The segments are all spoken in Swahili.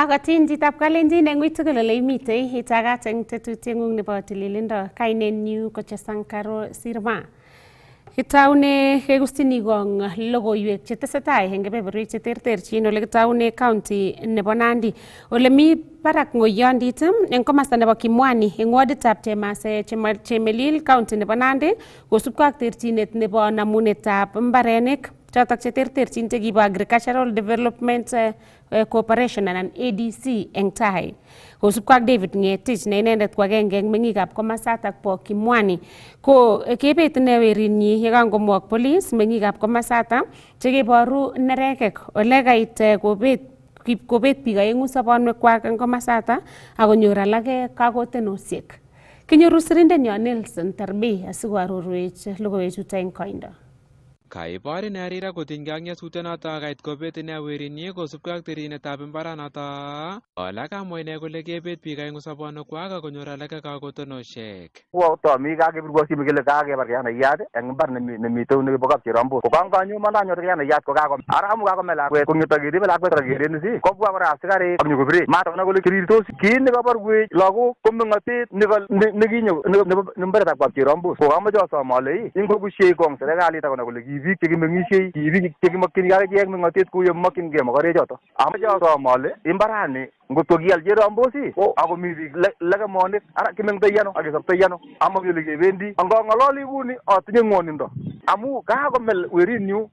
Akatin chitab Kalenjin eng uitugul ole imitei itagat eng tetutieng'ung nebo tililindo kainenyu ko Chesankaro Sirma. Kitaune kegustini kong logoiwek chetesetai eng kebeberwek cheterterchin ole kitaune county nebo Nandi ole mi barak ng'oiyondit eng komasta nebo Kimwani eng warditab Chemelil county nebo Nandi kosubkei ak terchinet nebo namunetab mbarenik chotok cheterterchin chekibo Agricultural Development Corporation anan ADC eng tai. Kosubkei ak David Ngetich ne inendet ko agenge eng meng'ikab komasatak bo Kimwani ko kebet ine werinyi yekangomwok police meng'ikab komasatak chekeboru neregek ole kait kobet biik aeng'u sobonwekwak eng komasata akonyor alake kakotenosiek. Kinyoru sirindenyo Nelson Terbi asikoarorwech logoiwechuto eng koindo. Kaibor ine Harira kotinygei ak nyasutyonoto kait kobet ine werinyi kosubkei ak tirinetab imbaranoto. Ole kamwa ine kole kebet biik aeng'u sobonwekwak akonyor alake kakotonosiek. Tomi kakebirwo sime kele kakebar kianayat eng imbar nemitei nebo Kapcherambos. Kokanganyo mandanyor kianayat ko aramu kakome lakwet kong'eto keribe lakwet rakerenisi kobwa kora asikarik ak nyokobire matamna kole kirirtos kiit nekabarwech lagok ko meng'otet nekinyo nebo mbaretab Kapcherambos. Kokamache asom ale ingobushei kong serikalit akona kole biik chekimeng'ishei biik chekimakchini akichek meng'otet kou yemakchingei mokorechoto. Amache asom ale imbarani ngotko kial Cherambos ako mi biik lekemonik ara kimengtoi ano akesoptoi ano amakele kebendi angang'ololi kuni atinye ng'wonindo amu kakome werinyu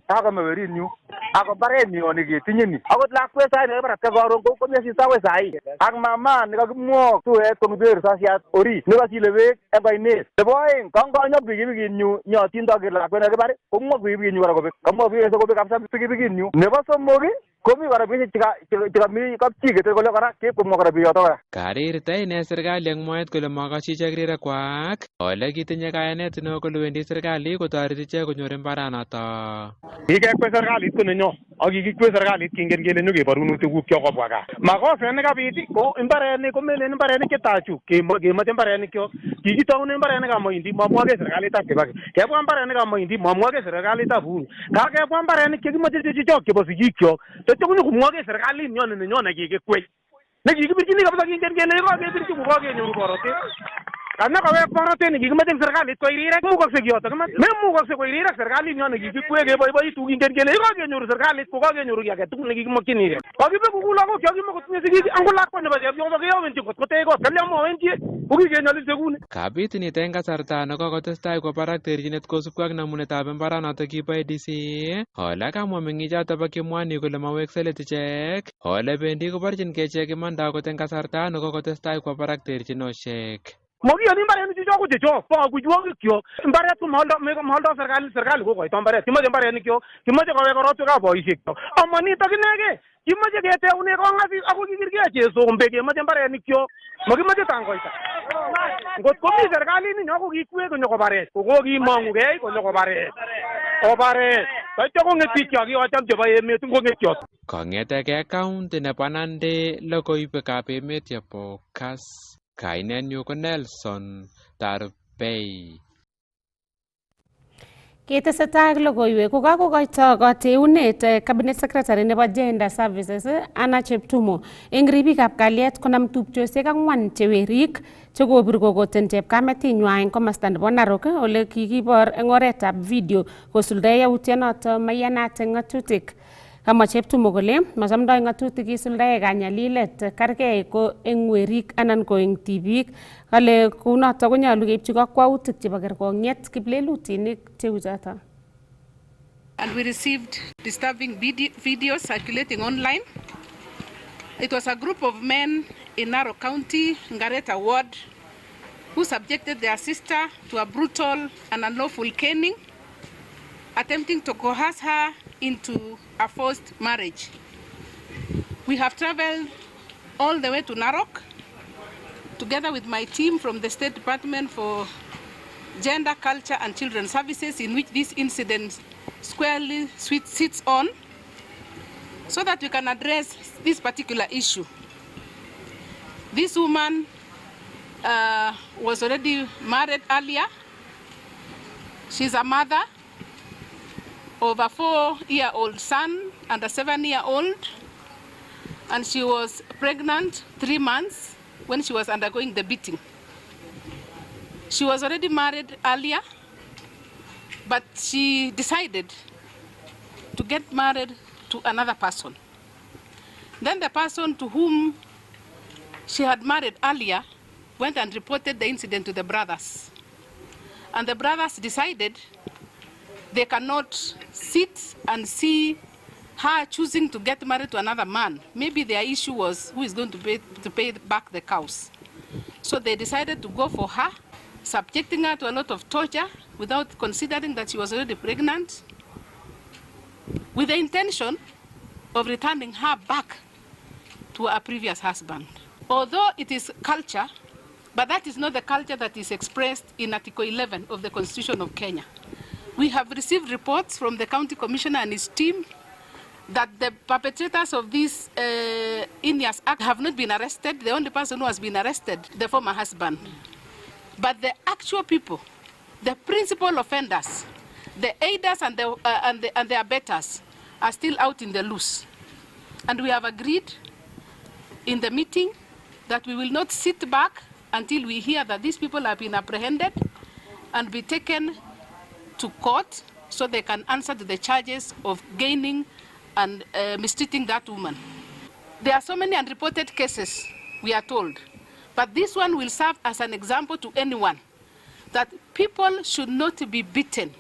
ako barenyu neketinye ni akot lakwet sai nekebarat ka karon komi asista akoi sai ak mama nekakimwok tuwet kong'ete risasiat orit nekasile beek eng oinet. Nebo oeng kanganyok pikipikinyu nyotindoi kele lakwet nekibar komwok pikipikinyu kora kobek kamwok pikipikit kobek kabisa pikipikinyu. Nebo somok komi kora bishek chekamii kapchi keter kole kora kepkomwa kora biyoto kora. Karirta ine serikali eng mwaet kole makasyi ichek rirekwak ole kitinye kayanet neo kole wendi serikali kotoreti ichek konyor imbaranoto. Kikekwe serikalit ko nenyo ak kikikwe serikalit kingen kele nyokeborun tuguk kyok kobwa gaa. Makoset nekabit ko imbarenik komelen imbarenik chetachu kemoche imbarenik kyok kikitoune imbarenikab Moindi mamwoke serikalitab Kibaki kebwa imbarenikab Moindi mamwoke serikalitab Uhuru kakebwa imbarenik chekimoche chechichok chebo sigikyok tetyo konyokomwoke serikalit nyo nenyo nekikikwei nekikibirchini kabisa kingen kele kakebirchi kokakenyoru borotet. Kana kawek borotet nekikimoche serikalit koik rirek mukokse kiyoto memukokse koik rirek serikalit nyo nekikikwei keboiboitu kingen kele kakenyoru serikalit kokakenyoru kiy age tugul nekikimokchinigei. Kakibe kukul lagok kyok kimakotinye sigik angot lakwa nebo chepyoso keyowenchi kot kotech kot kalya mowenchi kokikenyolilse kuni. Kabitinit eng kasarta nekokotestai kwo barak terchinet kosubkei ak namunetab imbaranoto kibo ADC ole kamwa meng'ichoto bo Kimwani kole mawekse let ichek ole bendi koborchingei ichek imanda akot eng kasarta nekokotestai kwo barak terchinosiek. Mokiyoni imbarenik chuchok ko chechok bo aguchwokikyok. Imbaret ko maaldoi serikali kokoito mbaret. Kimoche imbarenikyok kimoche kowek korotwekab boisiekyok. Amanitok inegei kimoche keteune kong'asis ako kikirgei chesombe kemoche imbarenikyok makimoche tangoita. Ngot komi serikalit ninyo ko kikwee konyo kobaret kokokimong'ugei konyo kobaret taityo kong'et biik cho kikocham chebo emet ngong'etyot. Kong'etegei county nebo Nandi logoiwekab emet chebo Kass. Kainenyu ko Nelson Tarbei. Ketesetai ak logoiwek ko kakokoito kateunet cabinet secretary nebo Gender Services Anna Cheptumo eng ribikab kalyet konam tupchosiek 4 chewerik chekobir kokoten chepkametinywa eng komasta nebo Narok ole kikibor eng oretab video kosuldae yautyonoto maiyanat eng ng'atutik. Kamwa Cheptumo kole machamdoi ng'atutik isuldae kanyalilet kargei ko eng werik anan ko eng tibik. Kale kounoto konyolu keibchi kakwautik chebo kerkong'yet kiplelutinik cheu choto. And we received disturbing videos circulating online. It was a group of men in Narok County, Ngareta Ward, who subjected their sister to a brutal and unlawful caning, attempting to coerce her into a forced marriage. We have traveled all the way to Narok together with my team from the State Department for Gender, Culture and Children's Services, in which this incident squarely sits on, so that we can address this particular issue. This woman was already married earlier. She's a mother of a 4-year-old son and a 7-year-old. and she was pregnant 3 months when she was undergoing the beating. She was already married earlier, but she decided to get married to another person. Then the person to whom she had married earlier went and reported the incident to the brothers. And the brothers decided they cannot sit and see her choosing to get married to another man. Maybe their issue was who is going to pay back the cows. So they decided to go for her, subjecting her to a lot of torture without considering that she was already pregnant, with the intention of returning her back to her previous husband. Although it is culture, but that is not the culture that is expressed in Article 11 of the Constitution of Kenya. We have received reports from the County Commissioner and his team that the perpetrators of this heinous act have not been arrested. The only person who has been arrested, the former husband. But the actual people, the principal offenders, the aiders and the abettors are still out in the loose. And we have agreed in the meeting that we will not sit back until we hear that these people have been apprehended and be taken to court so they can answer to the charges of gaining and mistreating that woman. There are so many unreported cases, we are told, but this one will serve as an example to anyone that people should not be beaten,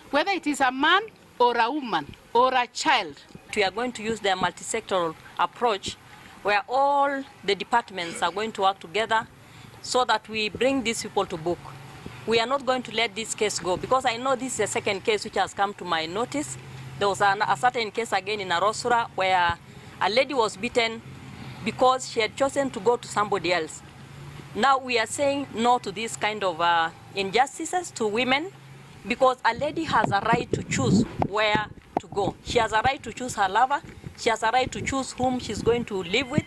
whether it is a man or a woman or a child. We are going to use the multi-sectoral approach where all the departments are going to work together so that we bring these people to book. We are not going to let this case go because I know this is a second case which has come to my notice. There was a certain case again in Arosura where a lady was beaten because she had chosen to go to somebody else. Now we are saying no to this kind of injustices to women because a lady has a right to choose where to go. She has a right to choose her lover. She has a right to choose whom she's going to live with.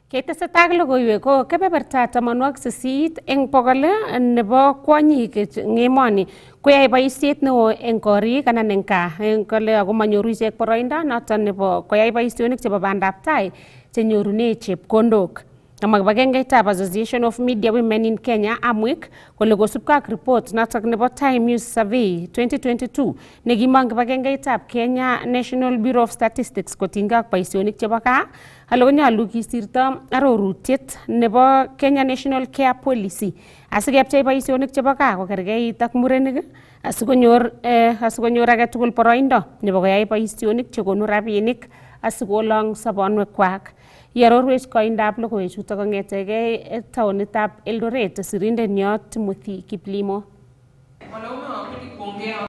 Ketesetai logoiwek ko kebeberta 80% eng bokol nebo kwonyik eng emoni koyae boisiet neo eng korik anan eng gaa eng kole ako manyoru ichek boroindo noton nebo koyai boisionik chebo bandaptai chenyorune chepkondok. Amwa kibagengeitab Association of Media Women in Kenya AMWIK kole kosubkei ak report notok nebo Time News Survey 2022 nekimong kibagengeitab Kenya National Bureau of Statistics kotinygei ak boisionik chebo gaa ale konyolu kisirto arorutiet nebo Kenya National Care Policy asikepchei boisionik chebo gaa kokerkeit ak murenik asikonyor age tugul boroindo nebo koyai boisionik chekonu rabinik asikolong sobonwekwak. Iarorwech koindab logoiwechutok kong'etegei taonitab Eldoret sirindenyo Timothy Kiplimo.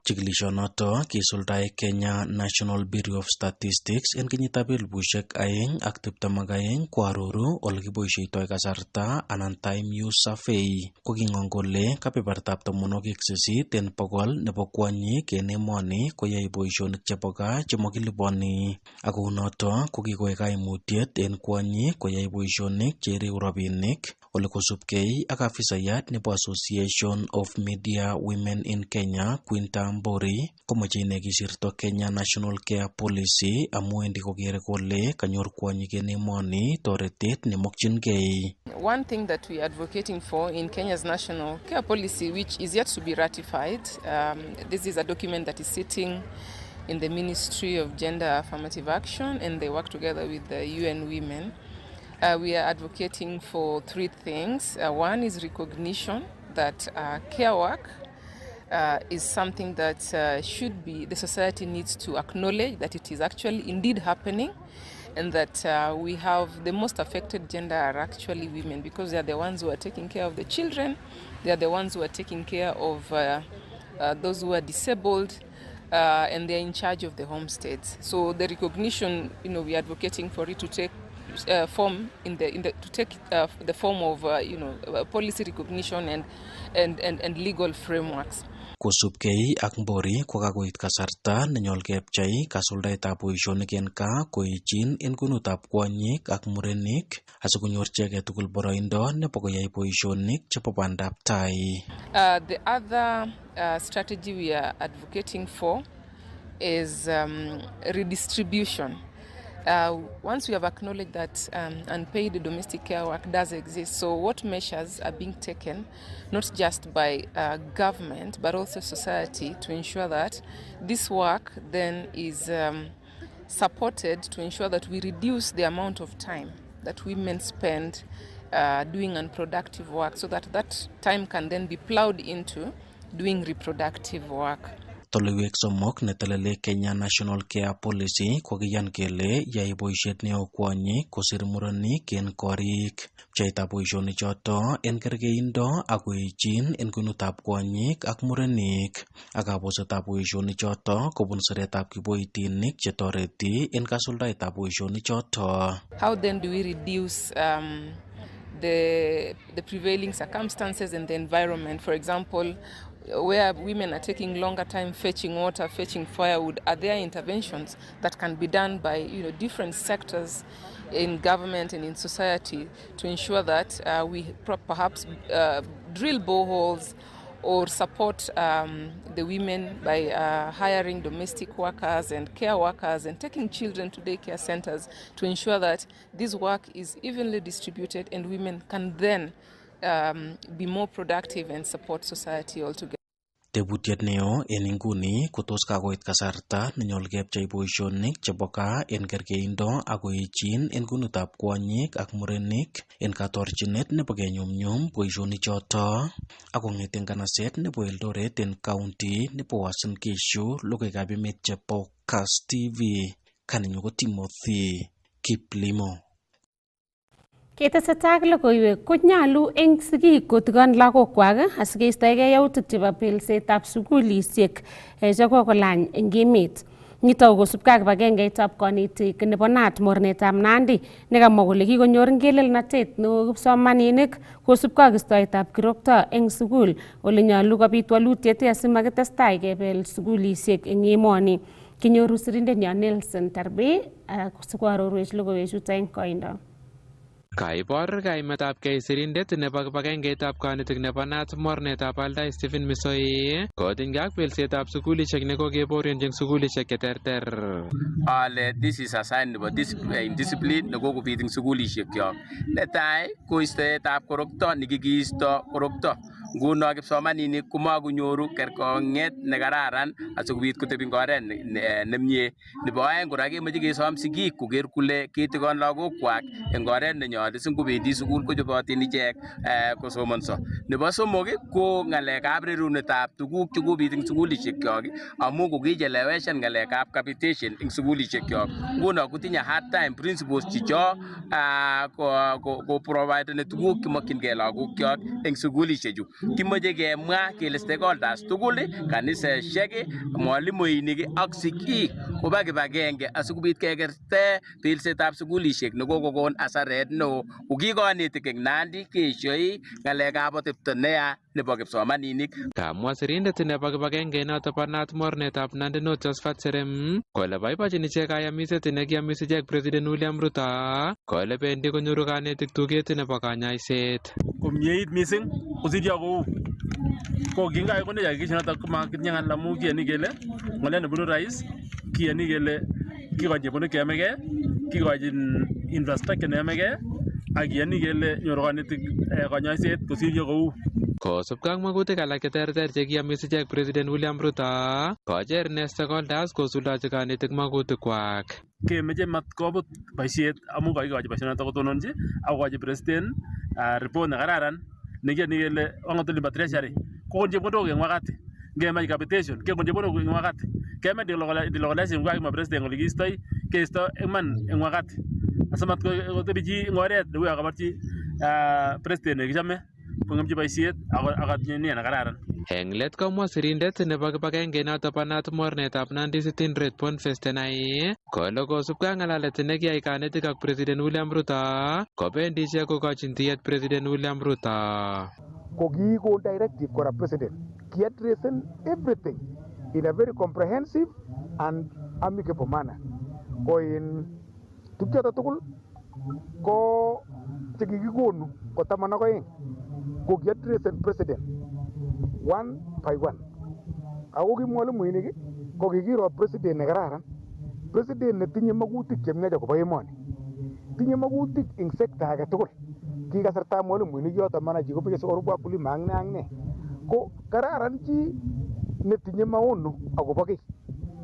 Chikilishonoto kisuldae Kenya National Bureau of Statistics en kenyitab 2022 koaroru ole kiboisieitoi kasarta anan Time News Survey koking'ong kole kebebertab 80% en bokol nebo kwonyik en emoni koyoe boisionik chebo gaa chemakiliponi ako noto kokikoek kaimutiet en kwonyik koyai boisionik chereu rabinik ole kosubkei ak afisayat nebo Association of Media Women in Kenya Quinta Mbori komoche ine kisirto Kenya National Care Policy amu wendi kokere kole kanyor kwonyik en emoni toretet nemokyingei. One thing that we are advocating for in Kenya's National Care Policy, which is yet to be ratified, this is a document that is sitting in the Ministry of Gender Affirmative Action and they work together with the UN Women. We are advocating for 3 things. One is recognition that care work is something that should be, the society needs to acknowledge that it is actually indeed happening and that we have the most affected gender are actually women because they are the ones who are taking care of the children, they are the ones who are taking care of those who are disabled and they are in charge of the homesteads. So the recognition, we are advocating for it to take form the form of policy recognition and legal frameworks. Kosubkei ak Mbori kokakoit kasarta nenyol kepchei kasuldaetab boisionik en gaa koichin en kwenutab kwonyik ak murenik asikonyor chege tugul boroindo nebo koyai boisionik chebo bandab tai. The other strategy we are advocating for is redistribution. once we have acknowledged that unpaid domestic care work does exist, so what measures are being taken, not just by government, but also society, to ensure that this work then is supported, to ensure that we reduce the amount of time that women spend doing unproductive work, so that that time can then be plowed into doing reproductive work. Tolewek somok netelele Kenya National Care Policy kokiyan kele yae boisiet neo kwonyik kosir murenik en korik. Pcheitab boisionik choto en kerkeindo ak koichin en kwenutab kwonyik ak murenik. Ak kabosetab boisionik choto kobun siretab kiboitinik chetoreti en kasuldaetab boisionik choto. How then do we reduce the prevailing circumstances and the environment? For example, where women are taking longer time fetching water, fetching firewood, are there interventions that can be done by different sectors in government and in society to ensure that we perhaps drill boreholes or support the women by hiring domestic workers and care workers and taking children to daycare centers to ensure that this work is evenly distributed and women can then be more productive and support society altogether. Tebutiet neo en inguni kotos kakoit kasarta nenyol kepchei boisionik chebo gaa en kerkeindo ak koichin en kwenutab kwonyik ak murenik en katorchinet nebo kenyumnyum boisionik choto. Ak kong'eten kanaset nebo Eldoret en county nebo Uasin Gishu, logoiwekab emet chebo Kass TV, kaninyu ko Timothy Kiplimo. Ketesetai ak logoiwek konyalu eng sigik kotigon lagokwak asikeistoegei yautik chebo belsetab sugulisiek chekokolany eng emet. Nitok kosubkei ak kibagengeitab konetik nebo NAT mornetab Nandi nekamwa kole kikonyor ngelelnotet neo kipsomaninik kosubkei ak istoetab kirokto eng sugul ole nyalu kobit walutiet asimakitestai kebel sugulisiek eng emoni. Kinyoru sirindenyo Nelson Tarbe sikoarorwech logoiwechuto eng koindo. Kaibor kaimetabgei sirindet nebo kibagengeitab konetik nebo NAT mornetab Aldai Stephen Misoi kotinygei ak belsetab sugulisiek nekokeborionji eng sugulisiek cheterter. Ale this is a sign nebo discipline nekokobit eng sugulisiekyo. Netai ko istoetab korokto nekikiisto korokto. Nguno kipsomaninik komakonyoru kerkong'et nekararan asikobit kotebi eng oret nemie. Nebo aeng kora kemoche kesom sigik koker kole kitikon lagokwak eng oret nenyolu singobendi sugul kochobotin ichek kosomonso. Nebo somok ko ng'alekab rerunetab tuguk chekobit eng sugulisiekyo amu kokicheleweshan ng'alekab capitation eng sugulisiekyo. Nguno kotinye hard time principals chicho ko providene tuguk chemokyingei lagokyok eng sugulisiechu. Kimoche kemwa kele stakeholders tugul, kanisesiek, mwalimuinik ak sigik koba kibagenge asikobit kekerte belsetab sugulisiek nekokokon asaret neo. Kokikonetik eng Nandi keishoi ng'alekab atepto neya nebo kipsomaninik. Kamwa sirindet nebo kibagenge noto bo NAT mornetab Nandi North Josephat Serem kole boibochin ichek kayamiset nekiamis ichek President William Ruto kole bendi konyoru kanetik tuget nebo kanyaiset. Komyeit mising kosiryo kou ko kingai konech hakikisha komakitinye ng'al amu kiyani kele ng'olet nebunu rais, kiyani kele kikochin chepkondok cheyomegei, kikochin infrastructure neyomegei ak kiyani kele nyoru kanetik kanyoiset kosiryo kou. Kosubkei ak magutik alak cheterter chekiamis ichek President William Ruto kocher ne stakeholders kosuldachi kanetik magutikwak. Kemeche matkobut boisiet amu kakikochi boisionoto kotononchi ak kokochi president report nekararan nekiyani kele angot lipa treasury kokon chepkondok eng wakati. Ngemach capitation kekon chepkondok eng wakati. Kemach delocalization kwa kima president kole kiistoi keisto iman eng wakati. Asimat kotebi chi eng oret neu yo kabarchi president nekichome kongemchi boisiet ak atinye nia nekararan. Eng let komwa sirindet nebo kibagenge noto bo NAT mornetab Nandi City Red Boniface Tenai kole kosubkei ak ng'alalet nekiyai kanetik ak President William Ruto kobendi ichek kokochin tiyet President William Ruto. Kokikon directive kora president kiaddressen everything in a very comprehensive and amicable manner. Ko in tukchoto tugul ko chekikikonu ko 12 ko kiaddressen president one by one. Ako ki mwalimuinik ko kikiro president nekararan president netinye magutik chemiach akobo emoni, tinye magutik eng sekta age tugul. Kikasarta mwalimuinik yoto maana chikopeche sokorubwa wakulima ak ne ko kararan chi netinye maono akobo kiy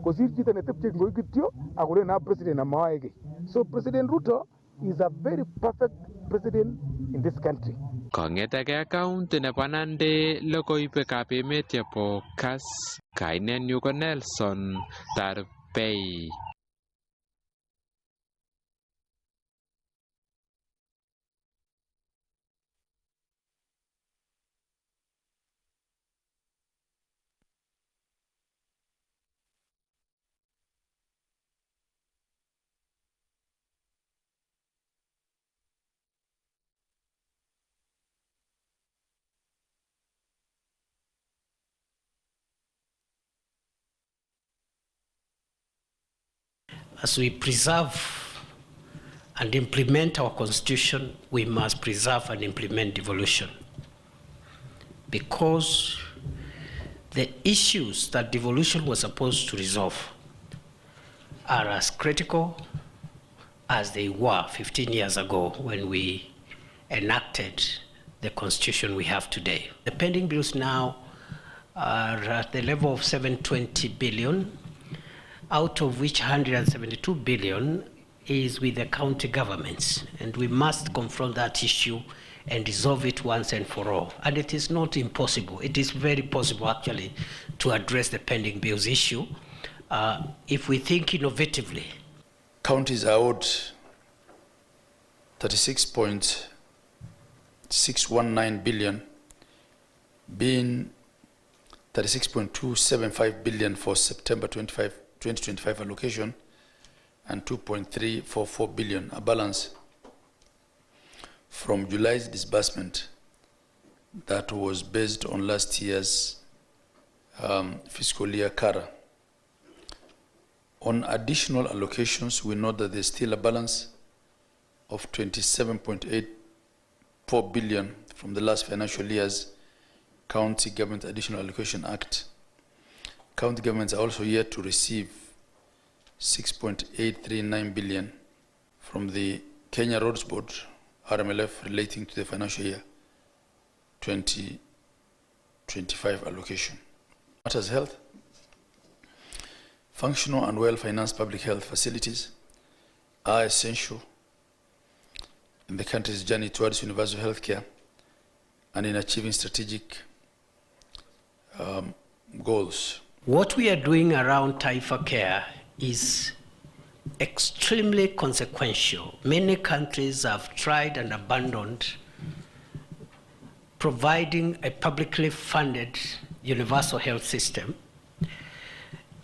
kosir chito netepche ngoi kityo akole na president amawae kiy. So President Ruto is a very perfect president in this country. Kong'etege county nebo Nandi logoiwekab emet chebo Kass, kainenyu ko Nelson Tarbei. As we preserve and implement our constitution, we must preserve and implement devolution. Because the issues that devolution was supposed to resolve are as critical as they were 15 years ago when we enacted the constitution we have today. The pending bills now are at the level of 720 billion, out of which 172 billion is with the county governments. And we must confront that issue and resolve it once and for all. And it is not impossible. It is very possible, actually, to address the pending bills issue if we think innovatively. Counties are owed 36.619 billion, being 36.275 billion for September 2025 allocation and 2.344 billion, a balance from July's disbursement that was based on last year's fiscal year CARA. On additional allocations, we note that there's still a balance of 27.84 billion from the last financial year's County Government Additional Allocation Act. County governments are also yet to receive 6.839 billion from the Kenya Roads Board, RMLF, relating to the financial year 2025 allocation. Matters health. Functional and well-financed public health facilities are essential in the country's journey towards universal health care and in achieving strategic goals. What we are doing around Taifa Care is extremely consequential. Many countries have tried and abandoned providing a publicly funded universal health system.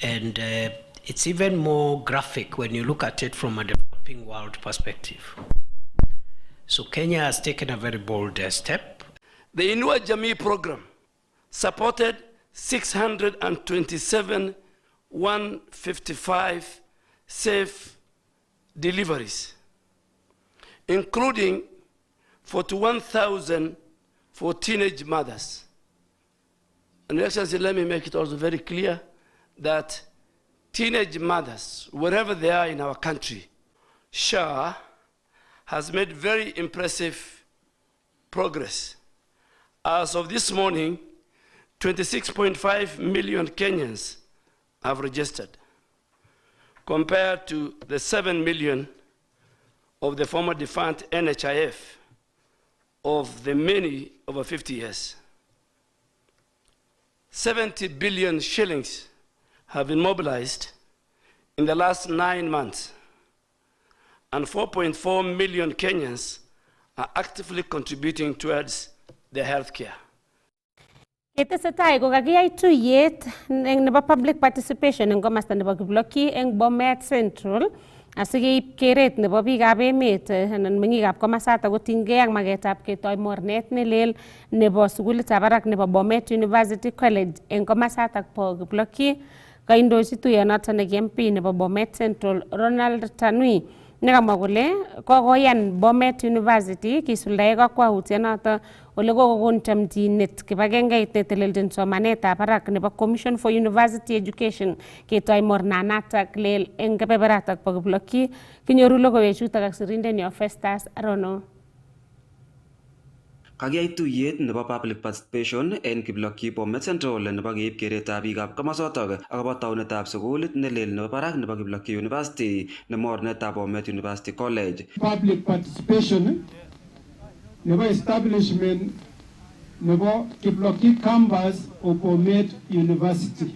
And it's even more graphic when you look at it from a developing world perspective. So Kenya has taken a very bold step. The Inua Jamii program supported 627,155 safe deliveries, including 41,000 for teenage mothers. And Your Excellency, let me make it also very clear that teenage mothers, wherever they are in our country, SHA has made very impressive progress. As of this morning, 26.5 million Kenyans have registered, compared to the 7 million of the former defunct NHIF of the many over 50 years. 70 billion shillings have been mobilized in the last 9 months, and 4.4 million Kenyans are actively contributing towards their health care. Ketesetai ko kakiyai tuyet nebo public participation eng komasta nebo Kiblokyi eng Bomet Central asikeib keret nebo biikab emet anan meng'ikab komasata kotinygei ak maketab ketoi mornet nelel nebo sukulitab barak nebo Bomet University College eng komasata bo Kiblokyi. Kaindochi tuyonoto neki MP nebo Bomet Central Ronald Tanui nekamwa kole kokoyan Bomet University kisuldae kakwautienoto ole kokokon chamchinet kibagengeit netelelchin somanetab barak nebo Commission for University Education ketoi mornanatak lel eng kebeberatak bo Kiblokyi. Kinyoru logoiwechutok ak sirindenyo Festus Arono. Kakiyai tuyet nebo public participation en Kiblokyi Bomet Central nebo keib keretab biikab komosotok akobo taunetab sukulit nelel nebo barak nebo Kiblokyi University ne mornetab Bomet University College. Public participation nebo establishment nebo Kiblokyi campus of Bomet University.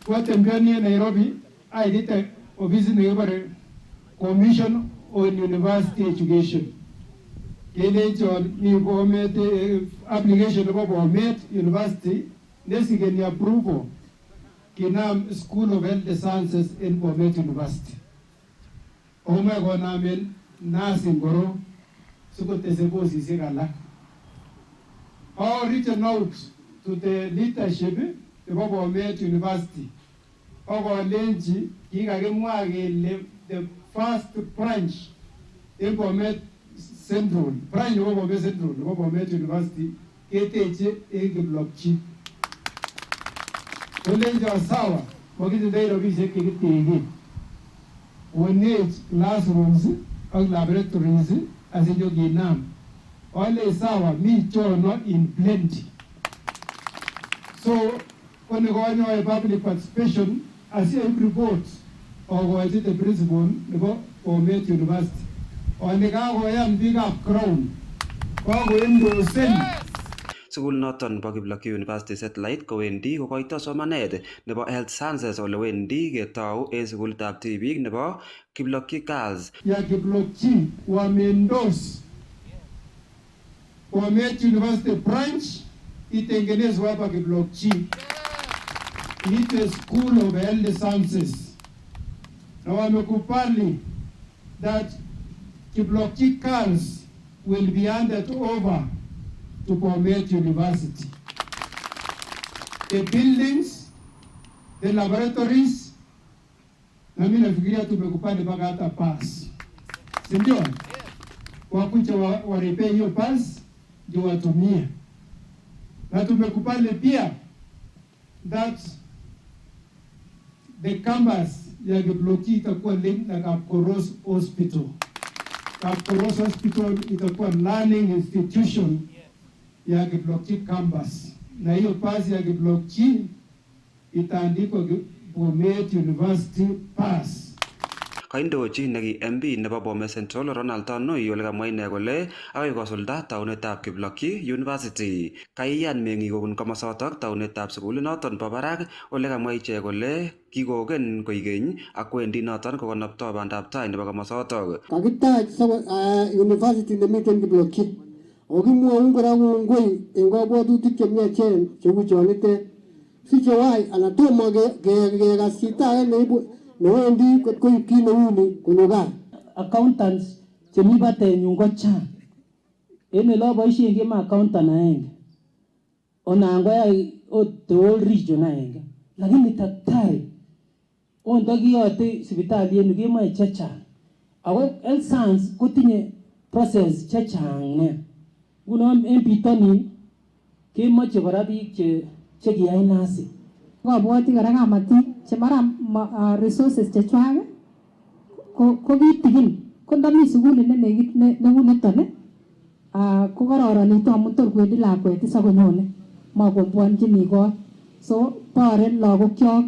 Kwatembeani Nairobi aidite ofisi nekibare Commission on University Education. Kelenjon ni Bomet application nebo Bomet University nesikeni approval kinam School of Health Sciences in Bomet University. Ome konamen nursing koro sikotese kosisiek alak. All written out to the leadership nebo Bomet University. Okolenji kikakimwa kele the first branch in Bomet Central, branch nebo Bomet Central nebo Bomet University keteche en Kiblokyi. Olenji sawa, makitindoi rabisiek chekitege. Onech classrooms ak laboratories asinyo kinam. Ole sawa, mi chono in plenty. So, kone konyoe public participation asiaib report okochi the principal nebo Bomet University. Oni kakoyan biikab Crown kokoendosen. Sukul noton bo Kiblokyi University Satellite kowendi kokoito somanet nebo Health Sciences ole wendi ketou en sukulitab tibik nebo Kiblokyi Girls. Ya Kiblokyi wamendos Bomet University branch itengenezwa hapa Kiblokyi. Ite School of Health Sciences. Na wamekubali that Kiblokyi Girls will be handed over to Bomet University. The buildings, the laboratories, na mimi nafikiria tumekubali mpaka hata pass. Si ndio? Wakuja warepee hiyo pass ndio watumie. Na tumekubali pia that the campus ya Kiblokyi itakuwa linked na Kapkoros Hospital. Kapkoros Hospital itakuwa learning institution ya Kiblokyi campus. Na hiyo pass ya Kiblokyi itaandikwa Bomet University pass. Kaindochi neki MP nebo Bomet Central Ronald Tanui ole kamwa ine kole akoi kosulda taunetab Kiblokyi University. Kaiyan meng'ik kobun komosotok taunetab sukulinoton bo barak ole kamwa ichek kole kikoken koikeny ak wendi noton kokonoptoi bandab tai nebo komosotok. Kakitach university nemiten Kiblokyi. Okimwoun kora kongoi en kabwatutik chemiachen cheu chonitet. Sichewai anan tomo kekas chito age neibu newendi kot koib kit neuni konyo gaa. Accountants chemi batenyun ko chang. En ele aboisien kema accountant aenge. Onan koyai the whole region aenge. Lakini daktari ondo kiyote sipitali yenu kemoe chechang. Ako health science kotinye process chechang nea. Ngunon en bitonin kemoche kora biik chekiyai nasi. Kabwoti kora kamatik che mara resources chechwak ko kitigin ko ndami sukulit ne nekit neu niton ko kororonitu amun tor kwendi lakwet sakonyone makombwanjini kot. So bore lagokyok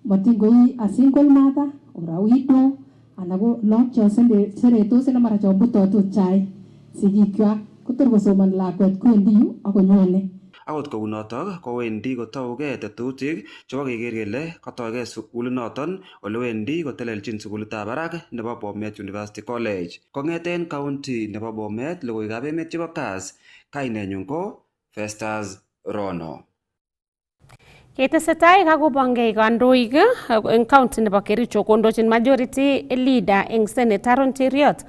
matingoi a single mother or a widow anan ko lagok cho seretos ne mara chon butotot chai sigikwak kotor kosomani lakwet kwendi yu akonyone. Akot kounotok kowendi kotougei tetutik chebo keker kele katoigei sukulinoton ole wendi kotelelchin sukulitab barak nebo Bomet University College. Kong'eten county nebo Bomet logoiwekab emet chebo KAS, kainenyun ko Festus Rono. Ketesetai kakobongei kandoik eng county nebo Kericho kondochin majority leader eng Senate Aaron Cheriot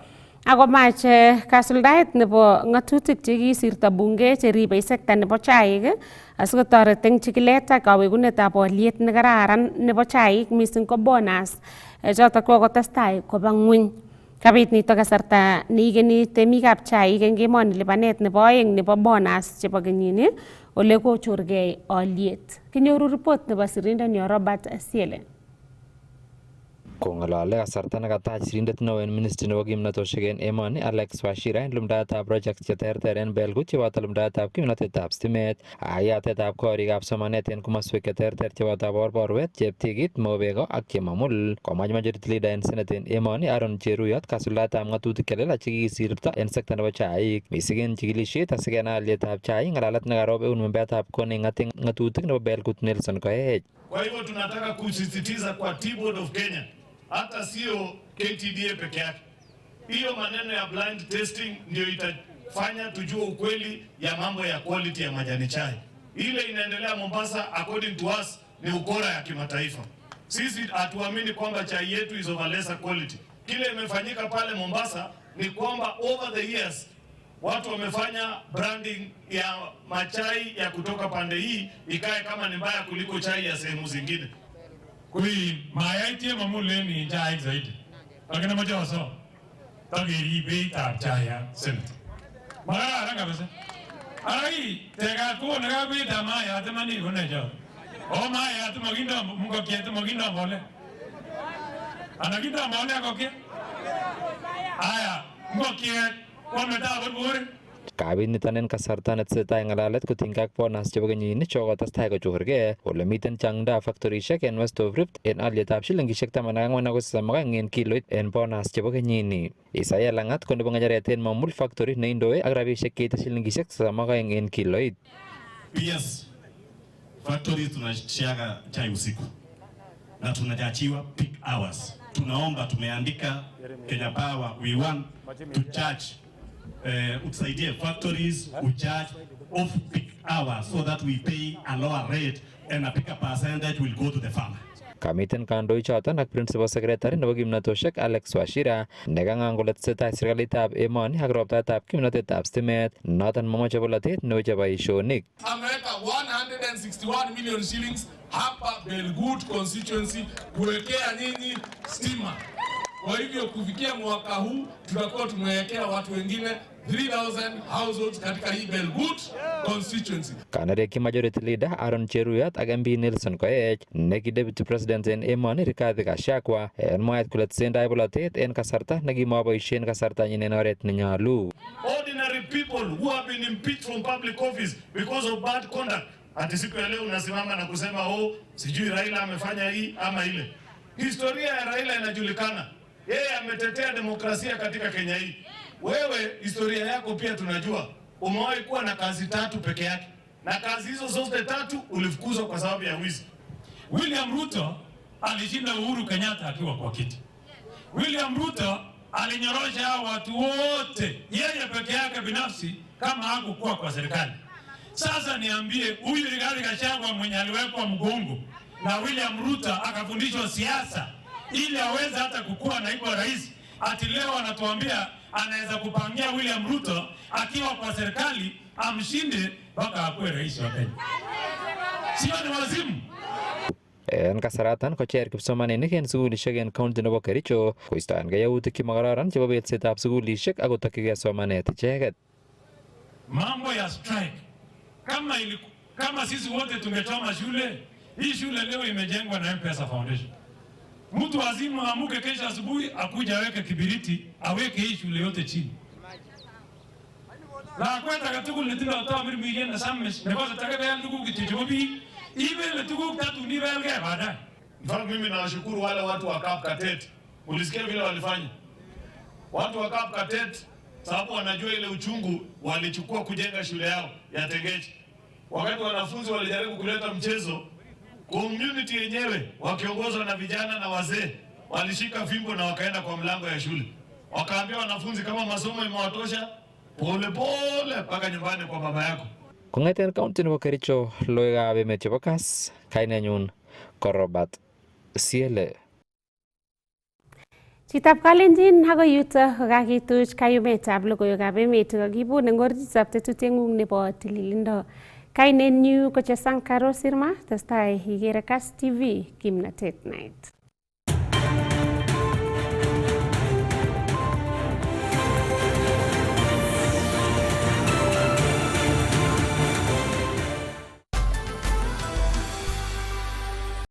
akomach kasuldaet nebo ng'atutik chekisirto bunge cheribei sekta nebo chaik asikotoret eng chikilet ak kawekunetab olyet nekararan nebo chaik mising ko bonus chotok kokotestai koba ng'weny. Kabit nito kasarta neigeni temikab chaik eng emoni lipanet nebo oeng nebo bonus chebo kenyini ole kochorgei olyet. Kinyoru report nebo sirindenyo Robert Siele. Kong'alale kasarta nekatach sirindet neo en ministry nebo kimnatoshek en emoni Alex Wachira en lumdaetab projects cheterter en Belgut cheboto lumdaetab kimnatetab stimet ak yatetab korikab somanet en komoswek cheterter cheboto borborwet, cheptikit, mobego ak chemamul. Komach majority leader en senate en emoni Aaron Cheruyot kasuldaetab ng'atutik chelelach chekikisirto en sekta nebo chaik mising en chikilisiet asikenai alyetab chaik, ng'alalet nekarob eun membeatab kot neng'ate ng'atutik nebo Belgut Nelson Koech. Kwa hivyo tunataka kusisitiza kwa T-Board of Kenya, hata sio KTDA peke yake. Hiyo maneno ya blind testing ndio itafanya tujue ukweli ya mambo ya quality ya majani chai. Ile inaendelea Mombasa, according to us, ni ukora ya kimataifa. Sisi hatuamini kwamba chai yetu is of a lesser quality. Kile imefanyika pale Mombasa ni kwamba over the years watu wamefanya branding ya machai ya kutoka pande hii ikae kama ni mbaya kuliko chai ya sehemu zingine. Kui mayaitie mamuleni chai zaidi. Lakini majoso tagiri beitab chai ya senate. Mara kabisa. Ai tega ko naga beita maya tamani kunejo. O maya tumaginda mungo kiete maginda mole. Anaginda mole akoke. Aya mungo kiete wameta bure. Kabit niton en kasarta netesetai ng'alalet kotinygei ak bonus chebo kenyini chokotestai kochorgei ole miten chang'indab factorishek en West of Rift en alyetab shilingishek 14 akoi 32 en kiloit en bonus chebo kenyini. Isaiah Lang'at ko nebo ng'echeret en Mamul factory neindoi ak rabishek keite shilingishek 32 en kiloit. PS factory tunashiaga chai usiku na tunajachiwa peak hours. Tunaomba, tumeandika Kenya Power, we want to charge utusaidie factories charge off peak hours so that we pay a lower rate and a bigger percentage will go to the farmer. Kamiten kandoik choton ak principal secretary nebo kimnatoshek Alex Wachira nekang'an kole tesetai serikalitab emoni ak roptaetab kimnatetab stimet noton mamache bolotet neweche boisionik. Ameweka 161 million shillings hapa Belgut constituency kuwekea nyinyi stima. Kwa hivyo kufikia mwaka huu tutakuwa tumewekea watu wengine 3000 households katika hii Belgut constituency. Kanereki majority leader Aaron Cheruyot ak MP Nelson Koech neki deputy president en emoni Rigathi Gachagua en mwaet kole tesentai bolotet en kasarta nekimoboisien kasartanyin en oret nenyolu. Ordinary people who have been impeached from public office because of bad conduct. Ati siku ya leo unasimama na kusema sijui Raila amefanya hii ama ile. Historia ya Raila inajulikana. Yeye ametetea demokrasia katika Kenya hii. Wewe historia yako pia tunajua. Umewahi kuwa na kazi 3 peke yake. Na kazi hizo zote 3 ulifukuzwa kwa sababu ya wizi. William Ruto alishinda Uhuru Kenyatta akiwa kwa kiti. William Ruto alinyorosha hao watu wote yeye peke yake binafsi kama hakukuwa kwa serikali. Sasa niambie, huyu Rigathi Gachagua mwenye aliwekwa mgongo na William Ruto akafundishwa siasa ili aweze hata kukua naibu wa rais, ati leo anatuambia anaweza kupangia William Ruto akiwa kwa serikali amshinde mpaka akuwe rais wa Kenya. Sio ni wazimu? En kasaratan kocher kipsomaninik en sugulishek en county nebo Kericho koistoengei yautik chemakararan chebo betsetab sugulishek ak kotokyigei somanet icheket. Mambo ya strike. Kama sisi wote tungechoma shule, hii shule leo imejengwa na M-Pesa Foundation. Mtu wazimu amuke kesho asubuhi akuja aweke kibiriti, aweke hii shule yote chini. La kwenda katuku nitilo toa mimi milioni na samis, nekoza takebe ya ndugu kitijobi, ile tuku tatu ni belge baadaye. Mfano mimi nawashukuru wale watu wa Kap Katet. Ulisikia vile walifanya? Watu wa Kap Katet sababu wanajua ile uchungu walichukua kujenga shule yao ya Tegeche. Wakati wanafunzi walijaribu kuleta mchezo, community yenyewe wakiongozwa na vijana na wazee walishika fimbo na wakaenda kwa mlango ya shule. Wakaambia wanafunzi kama masomo imewatosha, pole pole mpaka nyumbani kwa baba yako. Kong'eten county nebo Kericho, logoiwekab emet chebo Kass, kainenyun ko Robert Siele. Chitab Kalenjin akoi yuto kokakituch kayumetab logoiwekab emet kokakibun eng orititab tetutieng'ung nebo tililindo. Kainenyu ko Chesankaro Sirma, testai igere Kass TV Kimnatet Night.